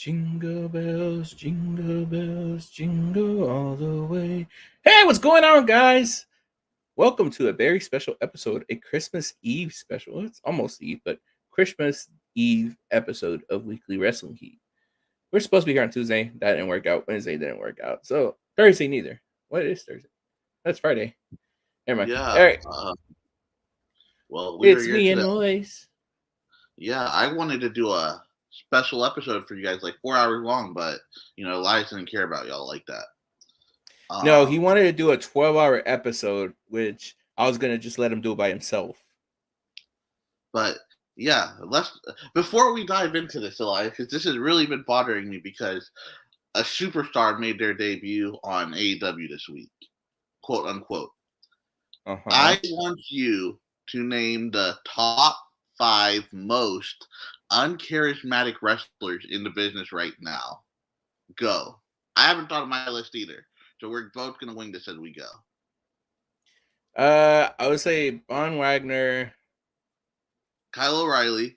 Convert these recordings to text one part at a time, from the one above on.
jingle bells, jingle all the way. Hey, what's going on, guys? Welcome to a very special episode, a Christmas Eve special. It's almost Eve, but Christmas Eve episode of Weekly Wrestling Heat. We're supposed to be here on Tuesday. That didn't work out. Wednesday didn't work out. So Thursday neither. What is Thursday? That's Friday. Never mind. Yeah. All right. Well, we were It's here me today. and Moise. Yeah, I wanted to do a special episode for you guys, like 4 hours long, but Elias didn't care about y'all like that. No, he wanted to do a 12-hour episode, which I was gonna just let him do it by himself. But yeah, before we dive into this, Elias, because this has really been bothering me because a superstar made their debut on AEW this week, quote unquote. I want you to name the top 5 most uncharismatic wrestlers in the business right now. Go. I haven't thought of my list either, so we're both gonna wing this as we go. I would say Von Wagner. Kyle O'Reilly.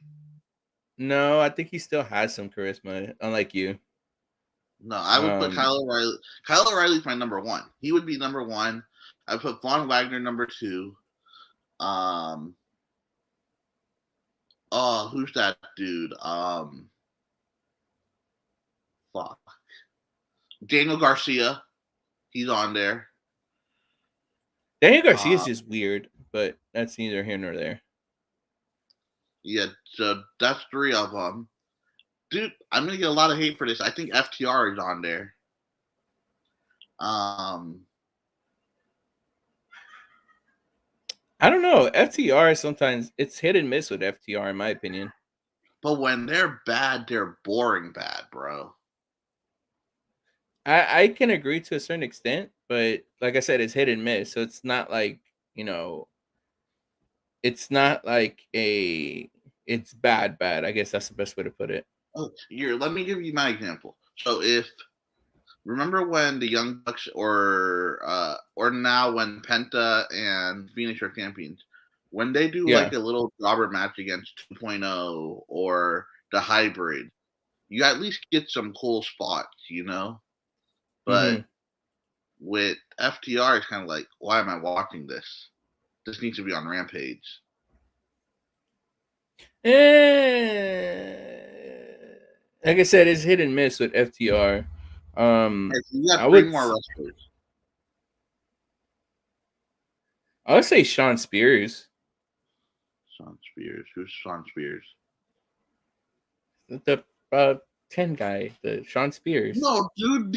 No, I think he still has some charisma, unlike you. No, I would put Kyle O'Reilly. Kyle O'Reilly's my number 1. He would be number 1. I would put Von Wagner number 2. Oh, who's that dude? Fuck. Daniel Garcia. He's on there. Daniel Garcia is just weird, but that's neither here nor there. Yeah, so that's 3 of them. Dude, I'm gonna get a lot of hate for this. I think FTR is on there. I don't know. FTR sometimes it's hit and miss with FTR, in my opinion. But when they're bad, they're boring bad, bro. I can agree to a certain extent, but like I said, it's hit and miss. So it's not like, it's not like it's bad. I guess that's the best way to put it. Oh, let me give you my example. So remember when the Young Bucks or now when Penta and Phoenix are champions, when they do like a little jobber match against 2.0 or the hybrid, you at least get some cool spots, But with FTR, it's kind of like, why am I watching this? This needs to be on Rampage. Like I said, it's hit and miss with FTR. You got 3 more wrestlers. I would say Sean Spears. Sean Spears. Who's Sean Spears? The 10 guy, the Sean Spears. No, dude,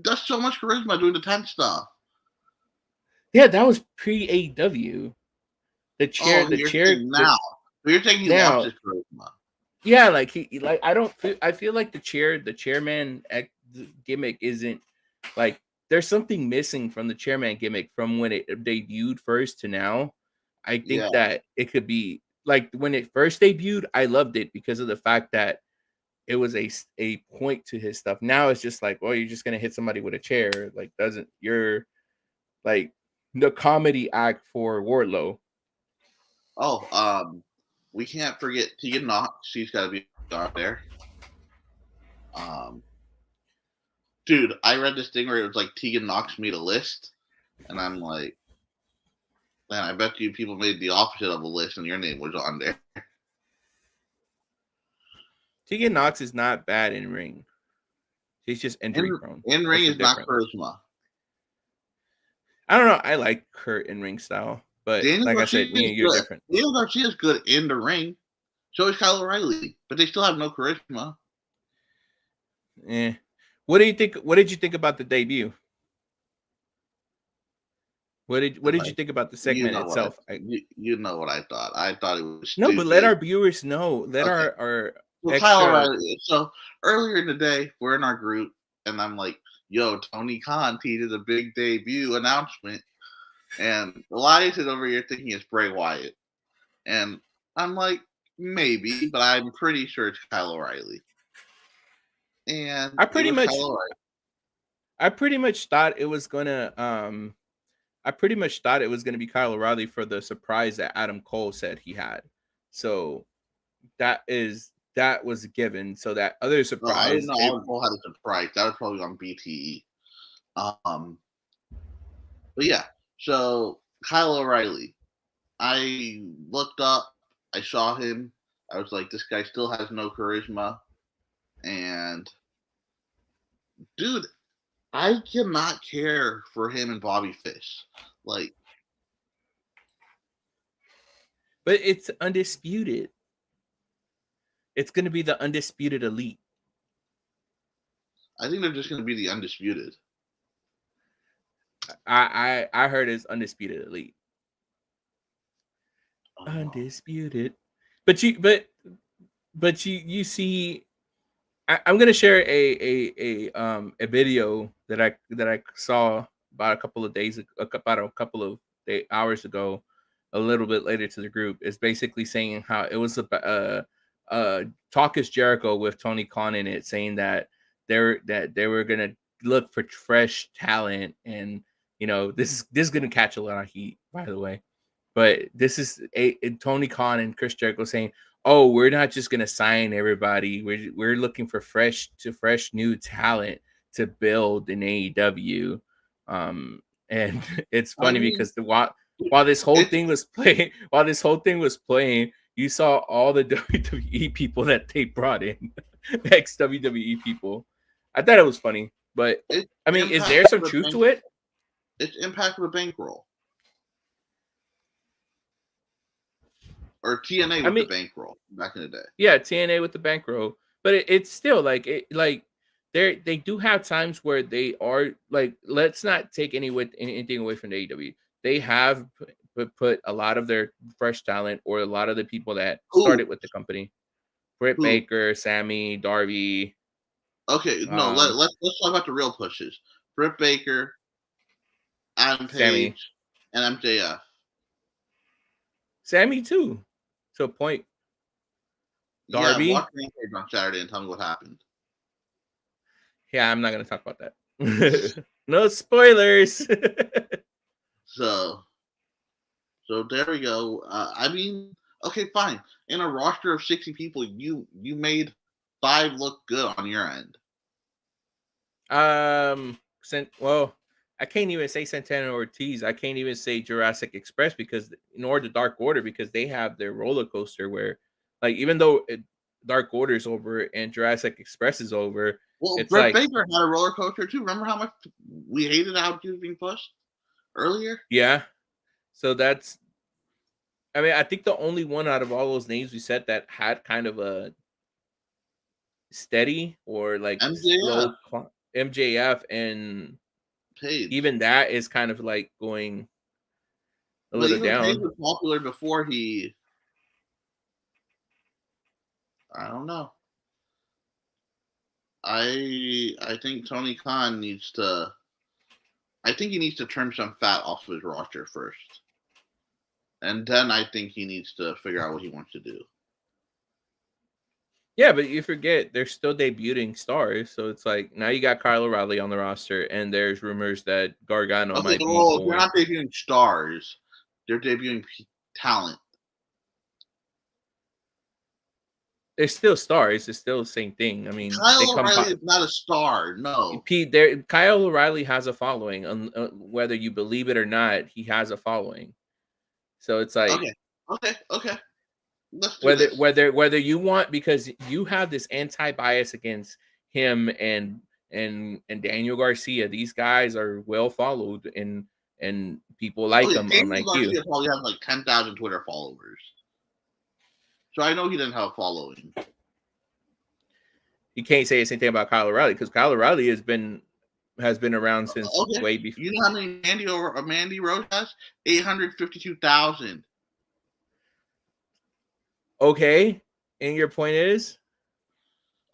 that's so much charisma doing the 10 stuff. Yeah, that was pre AEW. The chair now. You're saying he lost his charisma. Yeah, I feel like the chairman gimmick isn't like there's something missing from the chairman gimmick from when it debuted first to now. I think that it could be like when it first debuted, I loved it because of the fact that it was a point to his stuff. Now it's just like, well, you're just gonna hit somebody with a chair. Like, you're like the comedy act for Wardlow. Oh, we can't forget Tegan Knox. She's got to be out there. Dude, I read this thing where it was like Tegan Knox made a list, and I'm like, man, I bet you people made the opposite of a list, and your name was on there. Tegan Knox is not bad in ring. She's just injury prone. In ring is not charisma. I don't know. I like her in ring style, but like I said, you're different. Daniel Garcia is good in the ring. So is Kyle O'Reilly, but they still have no charisma. What do you think? What did you think about the debut? What did you think about the segment itself? You know what I thought. I thought it was stupid. No, but let our viewers know. Let our Kyle O'Reilly. So earlier in the day, we're in our group, and I'm like, yo, Tony Khan did a big debut announcement. And Elias is over here thinking it's Bray Wyatt. And I'm like, maybe, but I'm pretty sure it's Kyle O'Reilly. And I pretty much thought it was gonna be Kyle O'Reilly for the surprise that Adam Cole said he had. So that is that was a given. So that other No, I didn't surprise, know Adam Cole had a surprise. That was probably on BTE. Um, but yeah, so Kyle O'Reilly. I looked up, I saw him, I was like, this guy still has no charisma. And dude, I cannot care for him and Bobby Fish. Like, but it's undisputed. It's going to be the undisputed elite. I think they're just going to be the undisputed. I heard it's undisputed elite. Oh. Undisputed. But you see, I'm gonna share a video that I saw about a couple of hours ago, a little bit later to the group. Is basically saying how it was Talk is Jericho with Tony Khan in it, saying that they were gonna look for fresh talent, and this is gonna catch a lot of heat, by the way. But this is Tony Khan and Chris Jericho saying, "Oh, we're not just gonna sign everybody. We're looking for fresh new talent to build in AEW." And it's funny because while this whole thing was playing, you saw all the WWE people that they brought in, ex WWE people. I thought it was funny, but I mean, is there some truth to it? It's Impact with a bankroll. Or TNA with the bankroll back in the day. Yeah, TNA with the bankroll. But it's still they do have times where they are like, let's not take anything away from the AEW. They have put a lot of their fresh talent, or a lot of the people that started with the company. Britt Baker, Sammy, Darby. Okay, no, let's talk about the real pushes. Britt Baker, Adam Page, Sammy, and MJF. Sammy too, to a point. Darby. Yeah, watch Rampage on Saturday and tell me what happened. Yeah, I'm not gonna talk about that. No spoilers. So there we go. I mean, okay, fine. In a roster of 60 people, you made 5 look good on your end. Well, I can't even say Santana Ortiz. I can't even say Jurassic Express, because nor the Dark Order, because they have their roller coaster where, like, even though Dark Order is over and Jurassic Express is over, well, Britt Baker had a roller coaster too. Remember how much we hated how he was being pushed earlier? Yeah. So that's, I mean, I think the only one out of all those names we said that had kind of a steady or like slow MJF, and Page. Even that is kind of like going a little down. Page was popular before he. I don't know. I think Tony Khan needs to. I think he needs to trim some fat off of his roster first, and then I think he needs to figure out what he wants to do. Yeah, but you forget they're still debuting stars, so it's like now you got Kyle O'Reilly on the roster, and there's rumors that Gargano might be. They're not debuting stars; they're debuting talent. They're still stars. It's still the same thing. I mean, Kyle O'Reilly is not a star. No, Kyle O'Reilly has a following. Whether you believe it or not, he has a following. So it's like okay. Whether you want, because you have this anti-bias against him and Daniel Garcia. These guys are well followed, and people like them, unlike Garcia you. Probably has like 10,000 Twitter followers. So I know he didn't have a following. You can't say the same thing about Kyle O'Reilly, because Kyle O'Reilly has been around since way before. You know how many Mandy Rose has? 852,000. Okay, and your point is?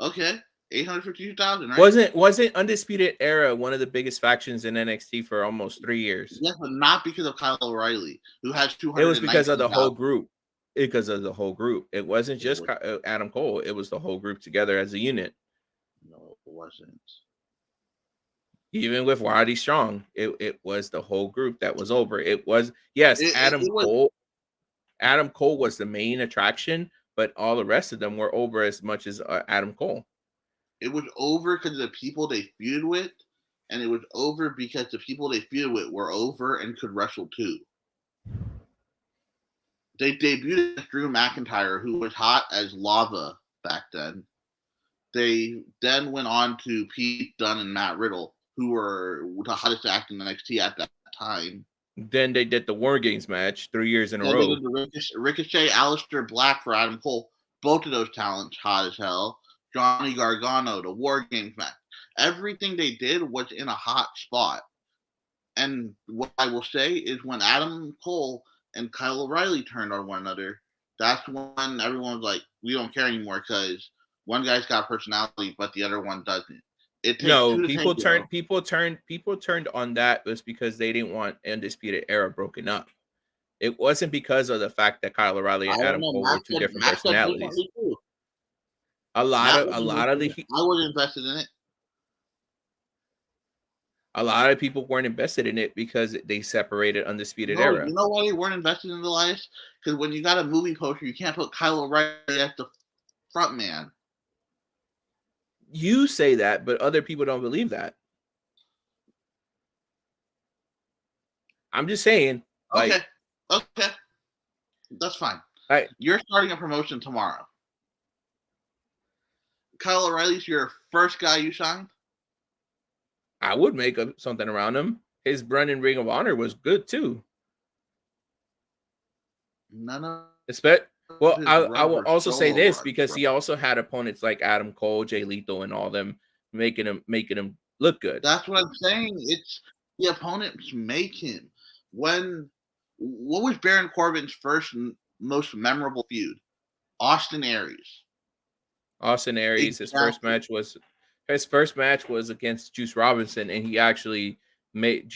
Okay, 852,000. Right? Wasn't Undisputed Era one of the biggest factions in NXT for almost 3 years? Yes, but not because of Kyle O'Reilly, who has 200. It was because of the whole group. Because of the whole group. It wasn't just Adam Cole. It was the whole group together as a unit. No, it wasn't. Even with Roddy Strong, it was the whole group that was over. It was, yes, Adam Cole. Adam Cole was the main attraction, but all the rest of them were over as much as Adam Cole. It was over because of the people they feuded with, and it was over because the people they feuded with were over and could wrestle too. They debuted as Drew McIntyre, who was hot as lava back then. They then went on to Pete Dunne and Matt Riddle, who were the hottest act in NXT at that time. Then they did the War Games match 3 years in a Then row. they did the Ricochet, Aleister Black for Adam Cole. Both of those talents hot as hell. Johnny Gargano, the War Games match. Everything they did was in a hot spot. And what I will say is when Adam Cole and Kyle O'Reilly turned on one another, that's when everyone was like, we don't care anymore because one guy's got personality, but the other one doesn't. It takes No, two to people tango. turned on that was because they didn't want Undisputed Era broken up. It wasn't because of the fact that Kyle O'Reilly and Adam Cole were two different personalities. A lot of the I wasn't invested in it. A lot of people weren't invested in it because they separated Undisputed No, Era. you know why they weren't invested in the Elias? Because when you got a movie poster, you can't put Kyle O'Reilly as the front man. You say that, but other people don't believe that. I'm just saying. Okay. That's fine. You're starting a promotion tomorrow. Kyle O'Reilly's your first guy you signed? I would make something around him. His run in Ring of Honor was good too. Well, I will also say this because he also had opponents like Adam Cole, Jay Lethal, and all them making him look good. That's what I'm saying. It's the opponents make him. What was Baron Corbin's first most memorable feud? Austin Aries. Exactly. His first match was against Juice Robinson, and he actually made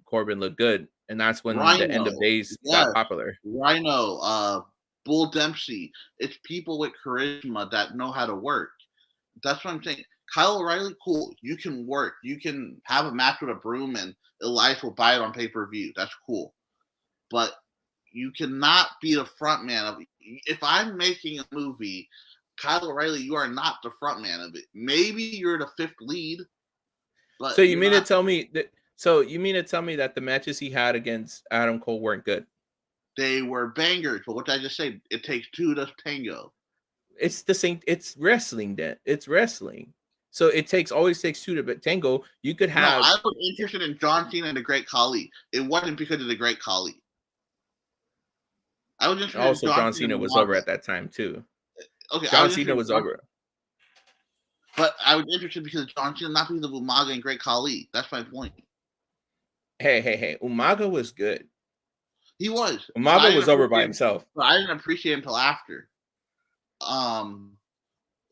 Corbin look good, and that's when the End of Days got popular. Rhino, Bull Dempsey. It's people with charisma that know how to work. That's what I'm saying. Kyle O'Reilly, cool. You can work. You can have a match with a broom, and Elias will buy it on pay-per-view. That's cool. But you cannot be the front man of. If I'm making a movie, Kyle O'Reilly, you are not the front man of it. Maybe you're the fifth lead. But so you mean to tell me that? So you mean to tell me that the matches he had against Adam Cole weren't good? They were bangers, but what did I just say? It takes two to tango. It's the same. It's wrestling. Then it's wrestling. So it always takes two to tango. You could have. No, I was interested in John Cena and the Great Khali. It wasn't because of the Great Khali. I was interested. Also, John Cena was over at that time too. Okay, John Cena was over. But I was interested because of John Cena, not because of Umaga and Great Khali. That's my point. Hey. Umaga was good. He was. Umaga was over by himself. But I didn't appreciate him until after.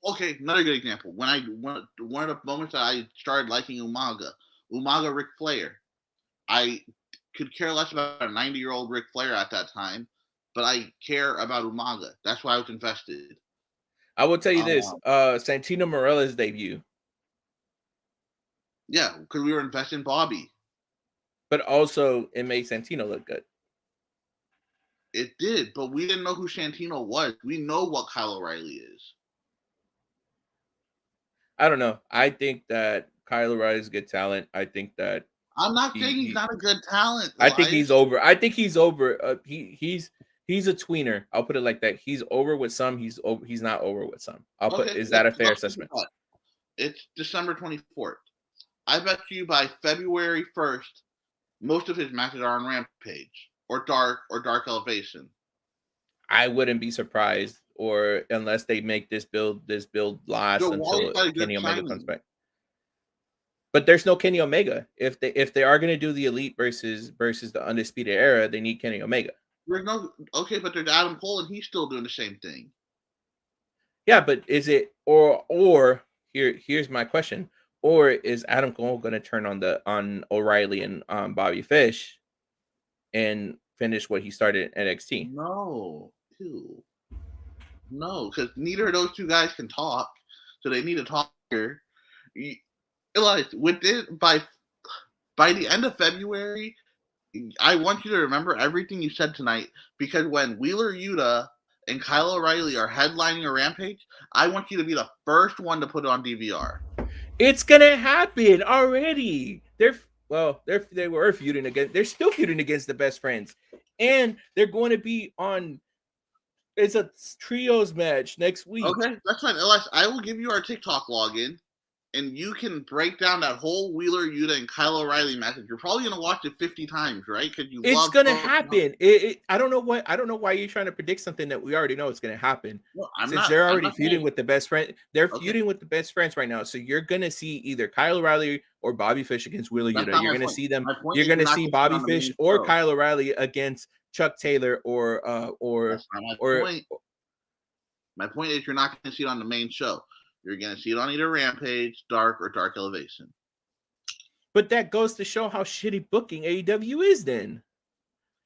Okay, another good example. One of the moments that I started liking Umaga Ric Flair. I could care less about a 90-year-old Ric Flair at that time, but I care about Umaga. That's why I was invested. I will tell you this: Santino Marella's debut. Yeah, because we were invested in Bobby. But also, it made Santino look good. It did, but we didn't know who Santino was. We know what Kyle O'Reilly is. I don't know. I think that Kyle O'Reilly is good talent. I think that I'm not saying he's not a good talent. I think he's over. He's a tweener. I'll put it like that. He's over with some. He's not over with some. Is that a fair assessment? It's December 24th. I bet you by February 1st, most of his matches are on Rampage or Dark Elevation. I wouldn't be surprised, or unless they make this build last until Kenny Omega comes back. But there's no Kenny Omega. If they are going to do the Elite versus the Undisputed Era, they need Kenny Omega. But there's Adam Cole and he's still doing the same thing. Yeah, but is it or here's my question. Or is Adam Cole going to turn on O'Reilly and Bobby Fish and finish what he started at NXT? No, because neither of those two guys can talk, so they need a talker. Elias, by the end of February, I want you to remember everything you said tonight, because when Wheeler Yuta and Kyle O'Reilly are headlining a Rampage, I want you to be the first one to put it on DVR. It's gonna happen already. They were feuding against. They're still feuding against the Best Friends, and they're going to be on. It's a trios match next week. Okay, that's fine. Elias, I will give you our TikTok login, and you can break down that whole Wheeler Yuta and Kyle O'Reilly match. You're probably gonna watch it 50 times, right? Because it's gonna happen. I don't know why you're trying to predict something that we already know it's gonna happen. No, They're already feuding with the Best Friend. They're feuding with the Best Friends right now. So you're gonna see either Kyle O'Reilly or Bobby Fish against Wheeler Yuta. You're gonna see them. You're gonna see Bobby Fish or Kyle O'Reilly against Chuck Taylor or My point is, you're not going to see it on the main show. You're going to see it on either Rampage, Dark, or Dark Elevation. But that goes to show how shitty booking AEW is then.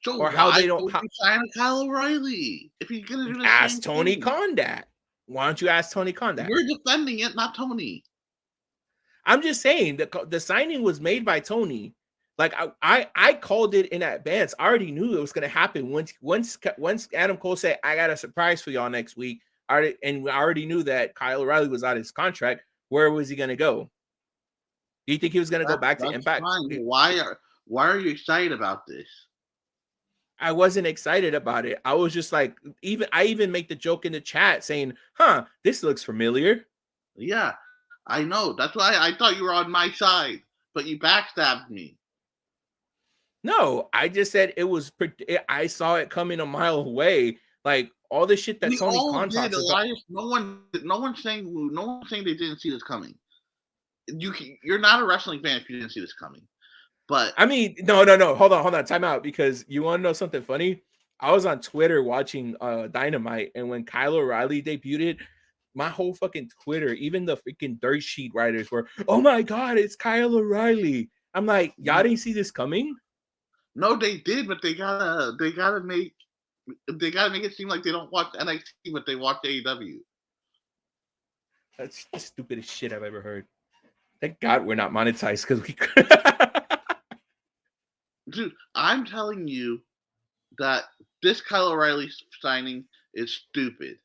So or how they don't sign Kyle O'Reilly. If you're going to do this, ask Tony Khan that. Why don't you ask Tony Khan that? You're defending it, not Tony. I'm just saying that the signing was made by Tony. Like I called it in advance. I already knew it was going to happen. Once Adam Cole said, "I got a surprise for y'all next week," I already knew that Kyle O'Reilly was out of his contract. Where was he going to go? Do you think he was going to go back to Impact? Fine. Why are you excited about this? I wasn't excited about it. I was just like, I even make the joke in the chat saying, "Huh, this looks familiar." Yeah, I know. That's why I thought you were on my side, but you backstabbed me. No, I just said it was. I saw it coming a mile away. Like all the shit that Tony Khan talks about. No one's saying they didn't see this coming. You're not a wrestling fan if you didn't see this coming. But I mean, no. Hold on. Time out, because you want to know something funny? I was on Twitter watching Dynamite, and when Kyle O'Reilly debuted, my whole fucking Twitter, even the freaking dirt sheet writers were, "Oh my god, it's Kyle O'Reilly." I'm like, y'all didn't see this coming? No, they did, but they gotta make it seem like they don't watch NXT, but they watch AEW. That's the stupidest shit I've ever heard. Thank God we're not monetized because we Dude, I'm telling you that this Kyle O'Reilly signing is stupid.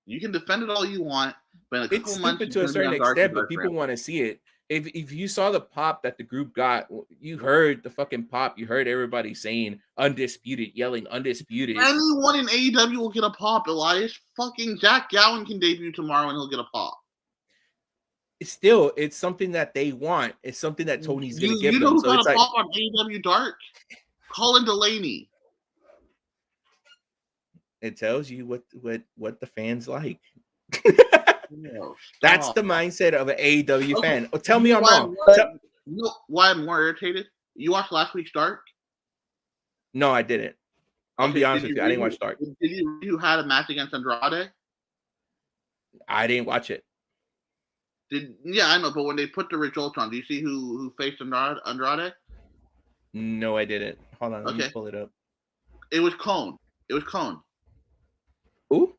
You can defend it all you want, but it's stupid to a certain extent, but people want to see it. If you saw the pop that the group got, you heard the fucking pop. You heard everybody saying undisputed, yelling undisputed. Anyone in AEW will get a pop, Elias. Fucking Jack Gowen can debut tomorrow and he'll get a pop. It's something that they want. It's something that Tony's going to give them. You know who got a pop on AEW Dark? Colin Delaney. It tells you what the fans like. That's the mindset of an AEW fan. Oh, tell me I'm wrong. You know why I'm more irritated? You watched last week's Dark? No, I didn't. I'm gonna be honest with you. I didn't watch Dark. Did you had a match against Andrade? I didn't watch it. Yeah, I know, but when they put the results on, do you see who faced Andrade? No, I didn't. Hold on, let me pull it up. It was Cone. Who?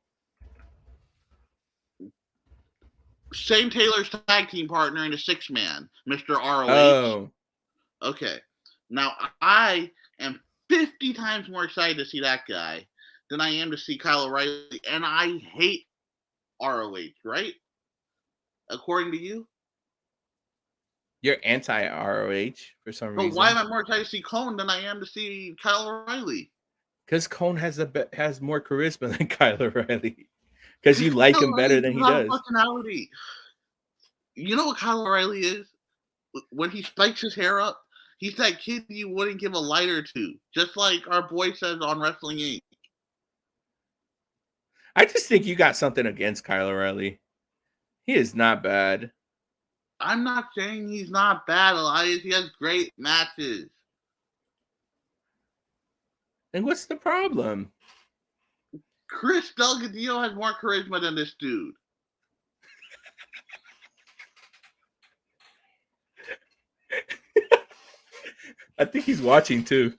Shane Taylor's tag team partner in a 6-man, Mr. ROH. Oh. Okay. Now, I am 50 times more excited to see that guy than I am to see Kyle O'Reilly, and I hate ROH, right? According to you? You're anti-ROH for some reason. But why am I more excited to see Cone than I am to see Kyle O'Reilly? Because Cone has more charisma than Kyle O'Reilly. Because you like him better than he does. Personality. You know what Kyle O'Reilly is? When he spikes his hair up, he's that kid you wouldn't give a lighter to. Just like our boy says on Wrestling Inc. I just think you got something against Kyle O'Reilly. He is not bad. I'm not saying he's not bad, Elias. He has great matches. And what's the problem? Chris Delgadillo has more charisma than this dude. I think he's watching too.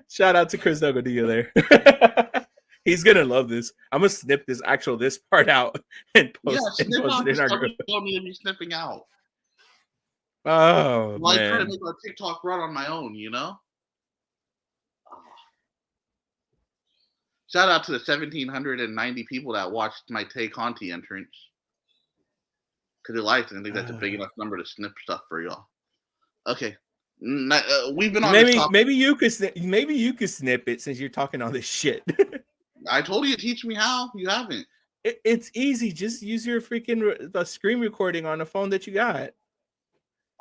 Shout out to Chris Delgadillo there. He's gonna love this. I'm gonna snip this part out and post it in our group. Don't need to be snipping out. Oh Well, I try to man. make a TikTok run on my own, you know. Shout out to the 1,790 people that watched my Tay Conti entrance because they liked it. I think that's a big enough number to snip stuff for y'all. Okay, we've been on this topic. Maybe you could snip it since you're talking all this shit. I told you to teach me how. You haven't. It's easy. Just use your freaking the screen recording on the phone that you got.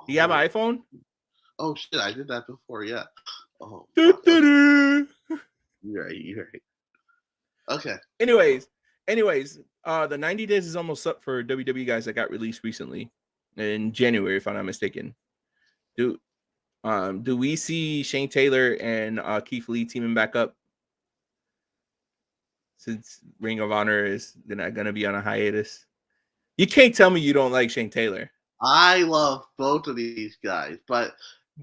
Do you have an iPhone? Oh shit! I did that before. Yeah. Oh. Fuck, okay. You're right. You're right. Okay. Anyways, the 90 days is almost up for WWE guys that got released recently in January, if I'm not mistaken. Do we see Shane Taylor and Keith Lee teaming back up since Ring of Honor is gonna be on a hiatus? You can't tell me you don't like Shane Taylor. I love both of these guys, but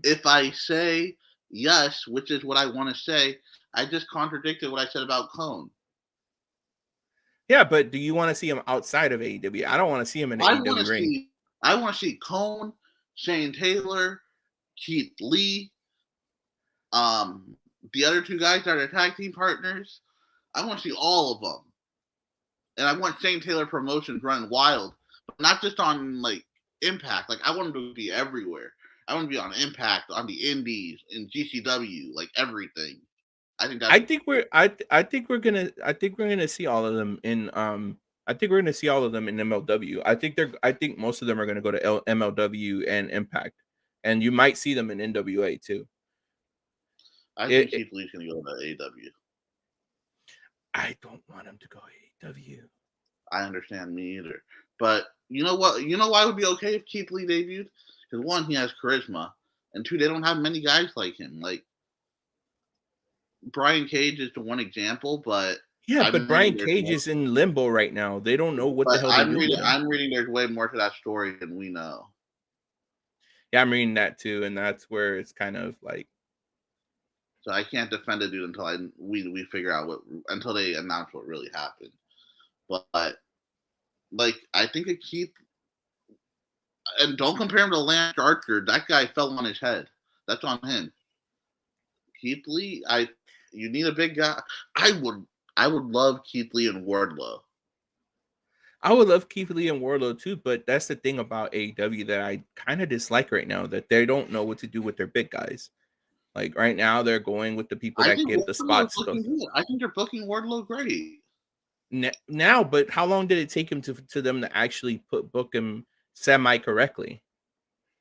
if I say yes, which is what I want to say, I just contradicted what I said about Cone. Yeah, but do you want to see him outside of AEW? I don't want to see him in the AEW ring. I want to see Cone, Shane Taylor, Keith Lee, the other two guys that are tag team partners. I want to see all of them, and I want Shane Taylor Promotions running wild, but not just on like Impact. Like I want him to be everywhere. I want to be on Impact, on the Indies, in GCW, like everything. I think we're gonna see all of them in I think we're gonna see all of them in MLW. I think most of them are gonna go to MLW and Impact, and you might see them in NWA too. I think Keith Lee's gonna go to AEW. I don't want him to go AEW. I understand, me either. But you know what? You know why it would be okay if Keith Lee debuted? Because one, he has charisma, and two, they don't have many guys like him. Like Brian Cage is the one example, but yeah, but Brian Cage is in limbo right now. They don't know what the hell they're doing. I'm reading there's way more to that story than we know. Yeah, I'm reading that too, and that's where it's kind of like. So I can't defend a dude until we figure out until they announce what really happened. But like I think it Keith, and don't compare him to Lance Archer. That guy fell on his head. That's on him. Keith Lee, you need a big guy. I would love Keith Lee and Wardlow. I would love Keith Lee and Wardlow too, but that's the thing about AEW that I kind of dislike right now, that they don't know what to do with their big guys. Like right now, they're going with the people that give the spots. I think they're booking Wardlow great. Now, but how long did it take him to them to actually book him semi correctly?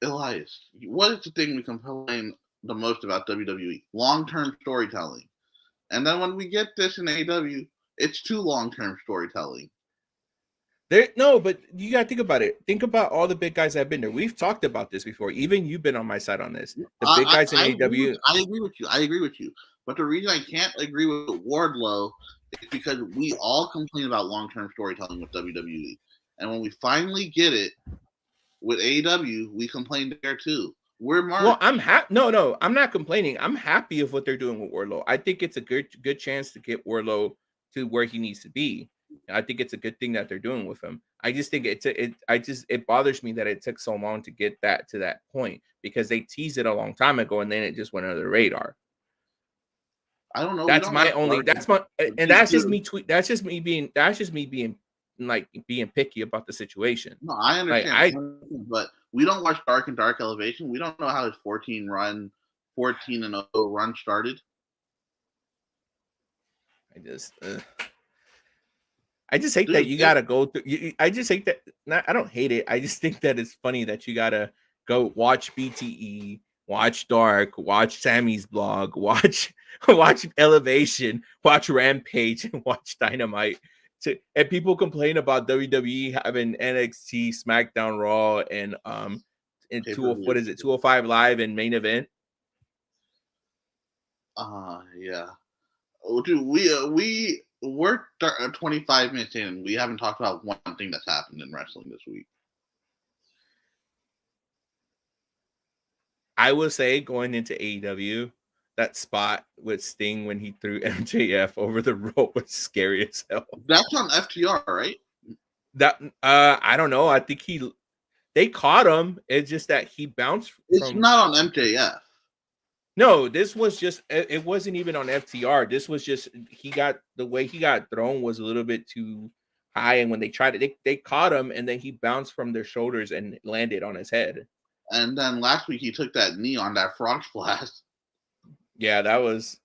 Elias, what is the thing we complain the most about WWE? Long-term storytelling. And then when we get this in AEW, it's too long-term storytelling. No, but you gotta think about it. Think about all the big guys that have been there. We've talked about this before. Even you've been on my side on this. The big guys in AEW. I agree with you. But the reason I can't agree with Wardlow is because we all complain about long-term storytelling with WWE. And when we finally get it with AEW, we complain there too. Well, I'm happy. No, I'm not complaining. I'm happy of what they're doing with Wardlow. I think it's a good chance to get Wardlow to where he needs to be. I think it's a good thing that they're doing with him. I just think it bothers me that it took so long to get that to that point, because they teased it a long time ago and then it just went under the radar. I don't know. That's just me being like being picky about the situation. No, I understand. But we don't watch Dark and Dark Elevation. We don't know how his 14-0 run started. I just hate that you gotta go through. I just hate that. I don't hate it. I just think that it's funny that you gotta go watch BTE, watch Dark, watch Sammy's blog, watch Elevation, watch Rampage, and watch Dynamite. And people complain about WWE having NXT, SmackDown, Raw, and 205 Live and Main Event. Yeah. Oh, dude, we're 25 minutes in and we haven't talked about one thing that's happened in wrestling this week. I will say, going into AEW, that spot with Sting when he threw MJF over the rope was scary as hell. That's on FTR, right? That I don't know. I think They caught him. It's just that he bounced It's from. not on MJF. No, this was just. It wasn't even on FTR. This was just the way he got thrown was a little bit too high, and when they tried it, they caught him, and then he bounced from their shoulders and landed on his head. And then last week he took that knee on that frog splash. Yeah, that was.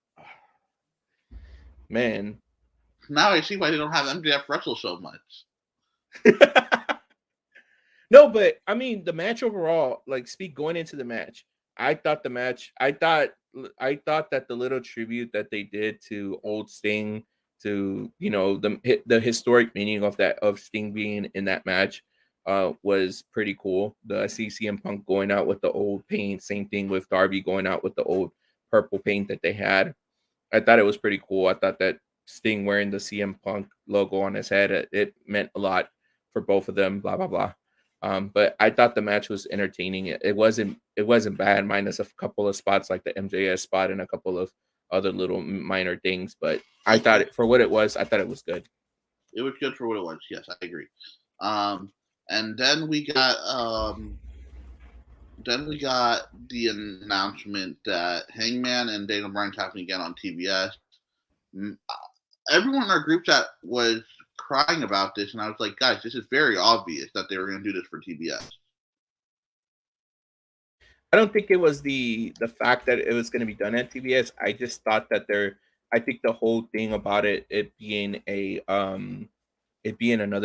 Man. Now I see why they don't have MJF wrestle so much. No, but I mean the match overall, like going into the match, I thought that the little tribute that they did to old Sting, to the historic meaning of Sting being in that match, was pretty cool. The CM Punk going out with the old paint, same thing with Darby going out with the old purple paint that they had. I thought it was pretty cool. I thought that Sting wearing the CM Punk logo on his head, it meant a lot for both of them. Blah blah blah. But I thought the match was entertaining. It wasn't bad, minus a couple of spots like the MJS spot and a couple of other little minor things. But I thought for what it was, I thought it was good. It was good for what it was. Yes, I agree. And then we got the announcement that Hangman and Daniel Bryan's happening again on TBS. Everyone in our group chat was crying about this, and I was like, guys, this is very obvious that they were going to do this for TBS. I don't think it was the fact that it was going to be done at TBS. I just thought that I think the whole thing about it being another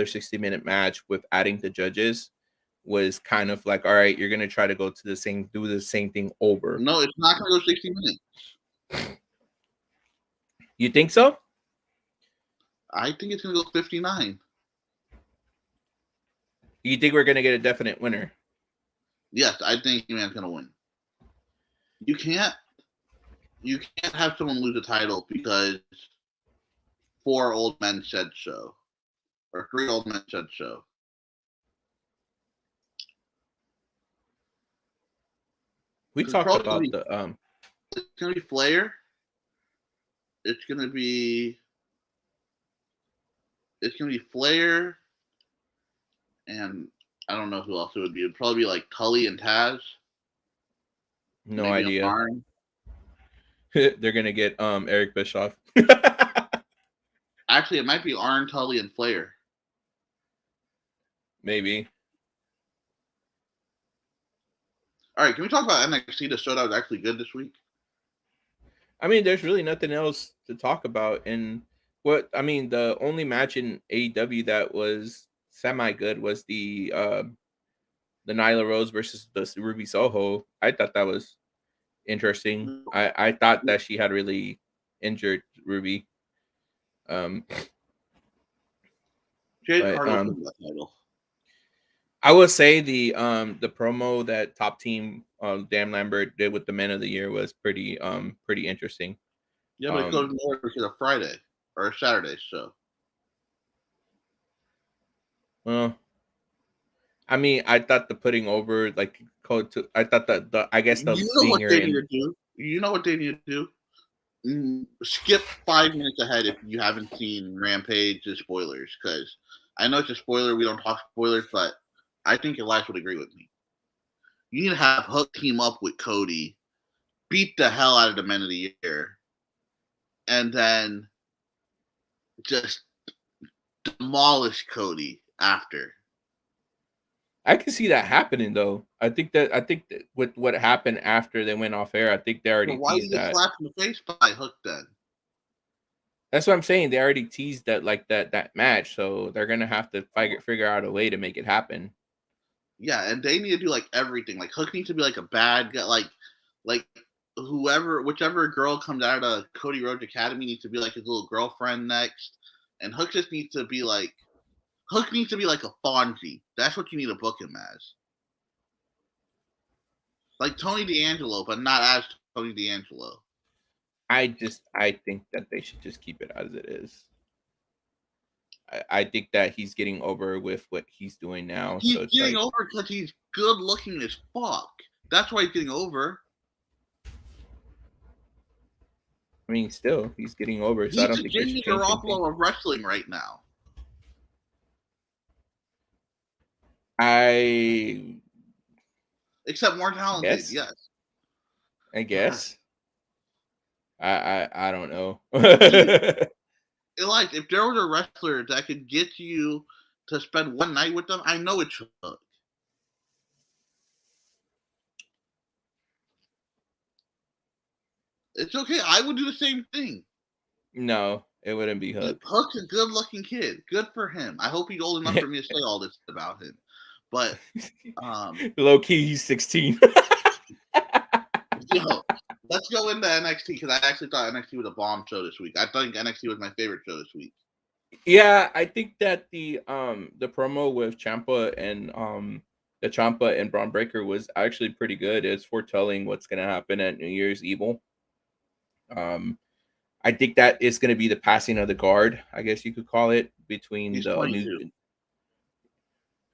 60-minute match with adding the judges was kind of like, all right, you're going to try to do the same thing over. No, it's not going to go 60 minutes. You think so? I think it's going to go 59. You think we're going to get a definite winner? Yes, I think Hangman's going to win. You can't have someone lose a title because 4 old men said so, or 3 old men said so. We talked about it's going to be Flair. It's going to be Flair, and I don't know who else it would be. It'd probably be like Tully and Taz. No idea. They're gonna get Eric Bischoff. Actually, it might be Arn, Tully, and Flair. Maybe. All right, can we talk about NXT? The show that was actually good this week. I mean, there's really nothing else to talk about. And the only match in AEW that was semi good was the Nyla Rose versus the Ruby Soho. I thought that was interesting. I thought that she had really injured Ruby. I would say the promo that Top Team Dan Lambert did with the Men of the Year was pretty interesting. Yeah, but it goes more because of Friday or Saturday show. Well, I mean, I thought the putting over I thought that I guess the what they need to do. You know what they need to do? Skip 5 minutes ahead if you haven't seen Rampage the spoilers, because I know it's a spoiler. We don't talk spoilers, but I think Elias would agree with me. You need to have Hook team up with Cody, beat the hell out of the Men of the Year, and then just demolish Cody after. I can see that happening, though. I think that with what happened after they went off air, I think they already teased that. Why did you slap in the face by Hook then? That's what I'm saying. They already teased that match, so they're gonna have to figure out a way to make it happen. Yeah, and they need to do like everything. Like Hook needs to be like a bad guy, like whichever girl comes out of Cody Rhodes Academy needs to be like his little girlfriend next, and Hook just needs to be like a Fonzie. That's what you need to book him as. Like Tony D'Angelo, but not as Tony D'Angelo. I think that they should just keep it as it is. I think that he's getting over with what he's doing now. He's getting over because he's good looking as fuck. That's why he's getting over. I mean, still, he's getting over. So I don't think he's the Garoppolo of wrestling right now. I Except more talented, guess. yes. I guess. I don't know. Like, if there was a wrestler that could get you to spend one night with them, I know it's Hook. It's okay. I would do the same thing. No, it wouldn't be Hook. Hook's a good-looking kid. Good for him. I hope he's old enough for me to say all this about him. But Low key, he's 16. yo, let's go into NXT because I actually thought NXT was a bomb show this week. I think NXT was my favorite show this week. Yeah, I think that the promo with Ciampa and Braun Breaker was actually pretty good. It's foretelling what's gonna happen at New Year's Evil. I think that is gonna be the passing of the guard, I guess you could call it, between He's the 22. new.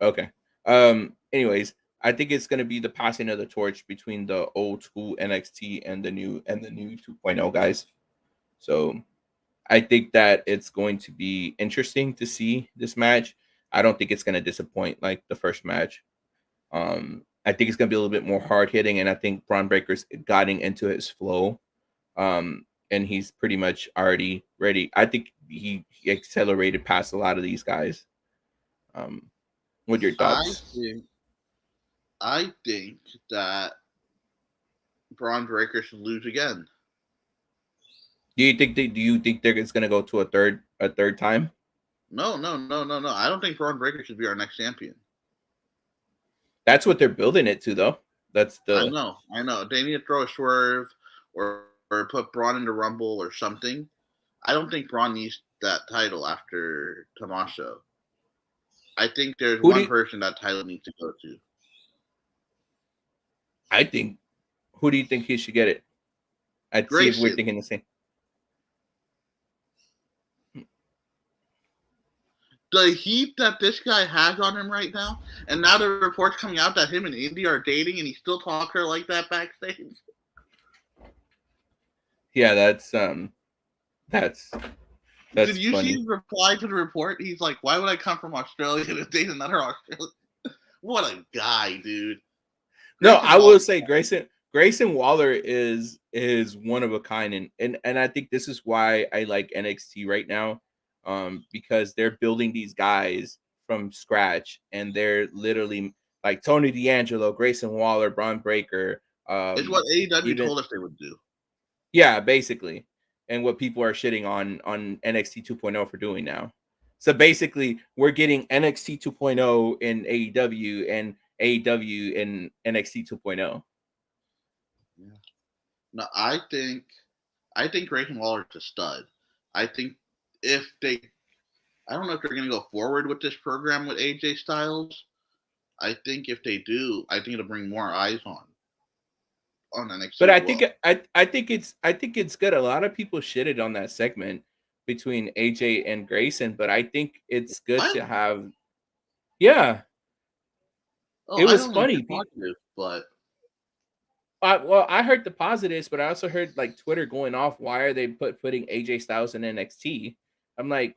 Okay. Anyways, I think it's gonna be the passing of the torch between the old school NXT and the new 2.0 guys. So I think that it's going to be interesting to see this match. I don't think it's going to disappoint like the first match. I think it's going to be a little bit more hard hitting, and I think Braun Breaker's getting into his flow, and he's pretty much already ready. I think he accelerated past a lot of these guys. What your thoughts? I think that Braun Breaker should lose again. Do you think they're going to go to a third time? No. I don't think Braun Breaker should be our next champion. That's what they're building it to, though. That's the. I know. They need to throw a swerve or put Braun into Rumble or something. I don't think Braun needs that title after Tommaso. I think there's one person that title needs to go to. I think. Who do you think he should get it? I'd see if we're thinking the same. The heat that this guy has on him right now, and now the reports coming out that him and Indy are dating, and he still talks to her like that backstage. Yeah, that's Did you funny. see his reply to the report? He's like, "Why would I come from Australia to date another Australian?" What a guy, dude. No, I will say Grayson Waller is one of a kind, and I think this is why I like NXT right now, because they're building these guys from scratch, and they're literally like Tony D'Angelo, Grayson Waller, Braun Breaker. It's what AEW told us they would do. Yeah, basically, and what people are shitting on NXT 2.0 for doing now. So basically, we're getting NXT 2.0 in AEW and AEW in NXT 2.0. Yeah. No, I think Grayson Waller is a stud. I think I don't know if they're going to go forward with this program with AJ Styles. I think if they do, I think it'll bring more eyes on NXT. But I think it's good. A lot of people shitted on that segment between AJ and Grayson, but I think it's good to have. Yeah, it was funny. Positive, but well, I heard the positives, but I also heard like Twitter going off. Why are they putting AJ Styles in NXT? I'm like,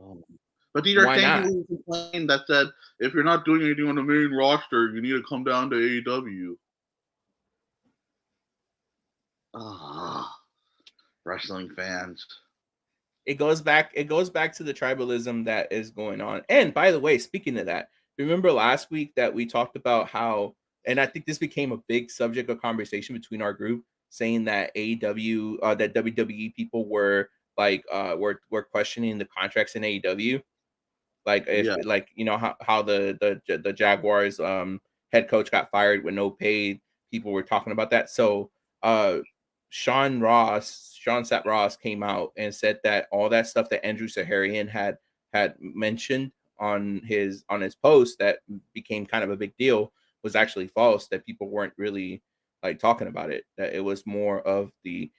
but these are same people who complain that said if you're not doing anything on the main roster, you need to come down to AEW. Wrestling fans. It goes back to the tribalism that is going on. And by the way, speaking of that, remember last week that we talked about how, and I think this became a big subject of conversation between our group, saying that AEW, that WWE people were like, were questioning the contracts in AEW, like if like how the Jaguars head coach got fired with no pay. People were talking about that. So Sean Sapp Ross came out and said that all that stuff that Andrew Saharian had mentioned on his post that became kind of a big deal was actually false, that people weren't really like talking about it, that it was more of the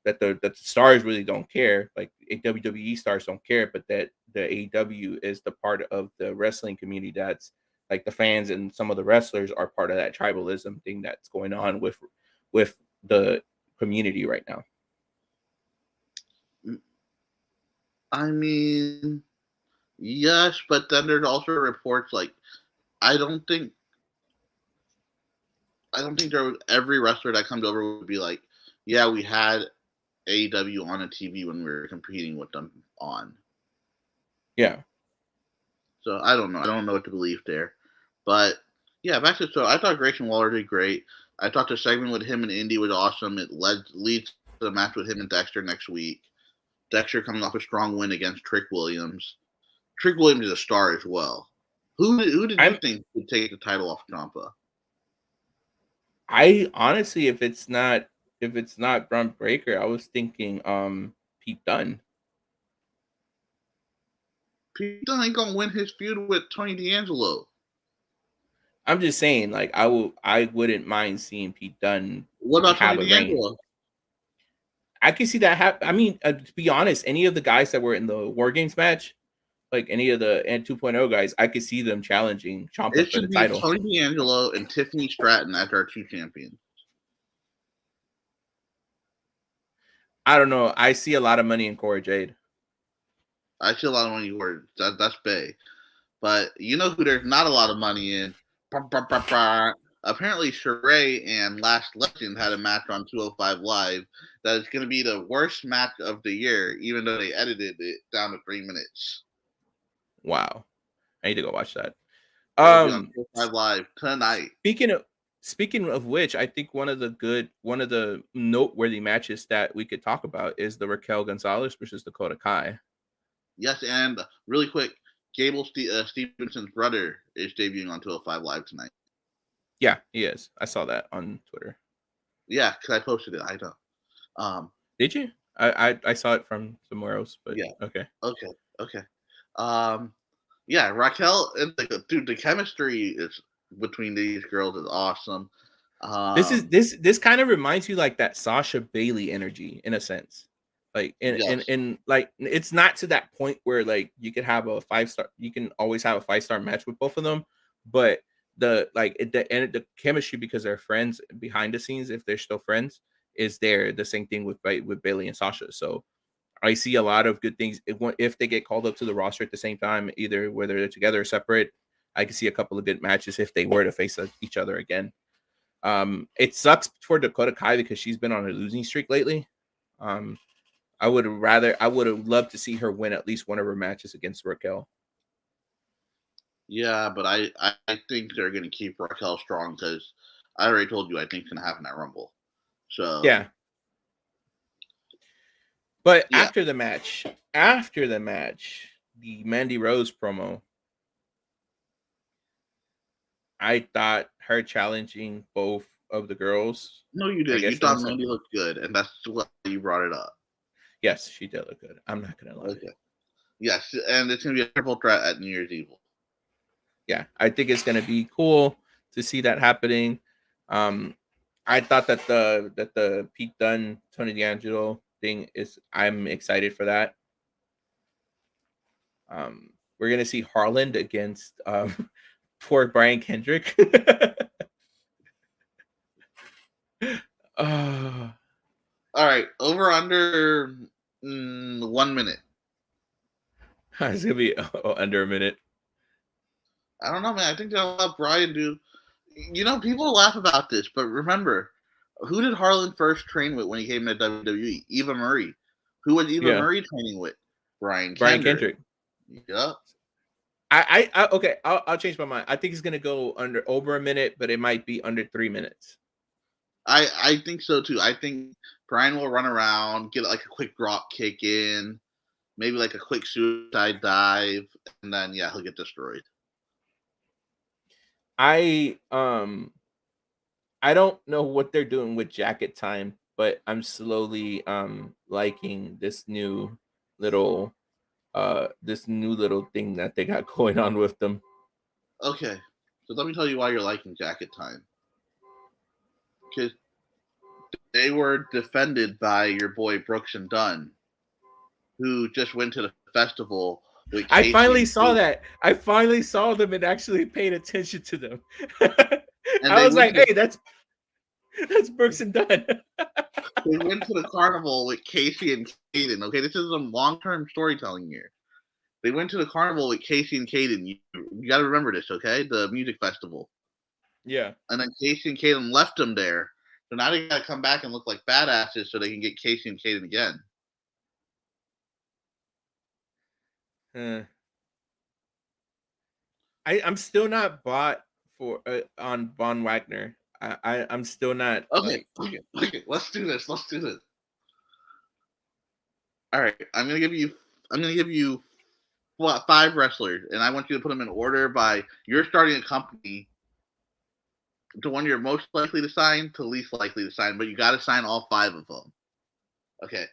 that the stars really don't care, like WWE stars don't care, but that the AEW is the part of the wrestling community that's like the fans and some of the wrestlers are part of that tribalism thing that's going on with the community right now. I mean, yes, but then there's also reports like I don't think every wrestler that comes over would be like, yeah, we had AEW on a TV when we were competing with them on. Yeah. So I don't know. I don't know what to believe there. But yeah, back to the show. I thought Grayson Waller did great. I thought the segment with him and Indy was awesome. It leads to the match with him and Dexter next week. Dexter coming off a strong win against Trick Williams. Trick Williams is a star as well. Who did you think would take the title off Ciampa? I honestly, if it's not Braun Breaker, I was thinking Pete Dunne. Pete Dunne ain't gonna win his feud with Tony D'Angelo. I'm just saying, like, I wouldn't mind seeing Pete Dunne What about have Tony a reign. D'Angelo? I can see that happen. I mean, to be honest, any of the guys that were in the War Games match, like any of the and 2.0 guys, I could see them challenging Ciampa It for the should be title. Tony D'Angelo and Tiffany Stratton as our two champions. I don't know. I see a lot of money in Cora Jade. I see a lot of money where that's Bay. But you know who there's not a lot of money in? Apparently, Sheree and Last Legend had a match on 205 Live that is going to be the worst match of the year, even though they edited it down to 3 minutes. Wow. I need to go watch that. It'll be on 205 Live tonight. Speaking of which, I think one of the noteworthy matches that we could talk about is the Raquel Gonzalez versus Dakota Kai. Yes, and really quick, Gable Stevenson's brother is debuting on 205 Live tonight. Yeah, he is. I saw that on Twitter. Yeah, because I posted it. I know. Did you? I saw it from somewhere else, but yeah. Okay. Yeah, Raquel and dude, the chemistry is between these girls is awesome. This kind of reminds you like that Sasha Bailey energy in a sense. Like in like it's not to that point where like you can have a 5-star, you can always have a 5-star match with both of them, but the chemistry, because they're friends behind the scenes, if they're still friends, is there. The same thing with Bailey and Sasha. So I see a lot of good things if they get called up to the roster at the same time, either whether they're together or separate. I can see a couple of good matches if they were to face each other again. It sucks for Dakota Kai because she's been on a losing streak lately. I would have loved to see her win at least one of her matches against Raquel. Yeah, but I think they're going to keep Raquel strong because I already told you I think it's going to happen at Rumble. So yeah. But after the match, the Mandy Rose promo, I thought her challenging both of the girls. No, you didn't. You thought Mandy looked good, and that's why you brought it up. Yes, she did look good. I'm not gonna lie. Okay. Yes, and it's gonna be a triple threat at New Year's Eve. Yeah, I think it's gonna be cool to see that happening. I thought that the Pete Dunne, Tony D'Angelo thing is. I'm excited for that. We're gonna see Harland against poor Brian Kendrick. All right, over under 1 minute. It's gonna be under a minute. I don't know, man. I think they'll let Brian do. You know, people laugh about this, but remember, who did Harlan first train with when he came to WWE? Eva Marie. Who was Eva Marie training with? Brian Kendrick. Yep. Okay. I'll change my mind. I think it's gonna go over a minute, but it might be under 3 minutes. I think so too. I think Brian will run around, get like a quick drop kick in, maybe like a quick suicide dive, and then he'll get destroyed. I don't know what they're doing with Jacket Time, but I'm slowly liking this new little thing that they got going on with them. Okay, so let me tell you why you're liking Jacket Time. Because they were defended by your boy Brooks and Dunn, who just went to the festival. I finally saw that. I finally saw them and actually paid attention to them. I was like, hey, that's Brooks and Dunn. They went to the carnival with Casey and Caden. Okay, this is some long-term storytelling here. They went to the carnival with Casey and Caden. You got to remember this, okay? The music festival. Yeah. And then Casey and Caden left them there. So now they got to come back and look like badasses so they can get Casey and Caden again. I'm still not bought for on Von Wagner. I'm still not Okay, like. okay. Let's do this. All right, I'm gonna give you 5 wrestlers, and I want you to put them in order by you're starting a company to one you're most likely to sign to least likely to sign, but you got to sign all 5 of them. Okay,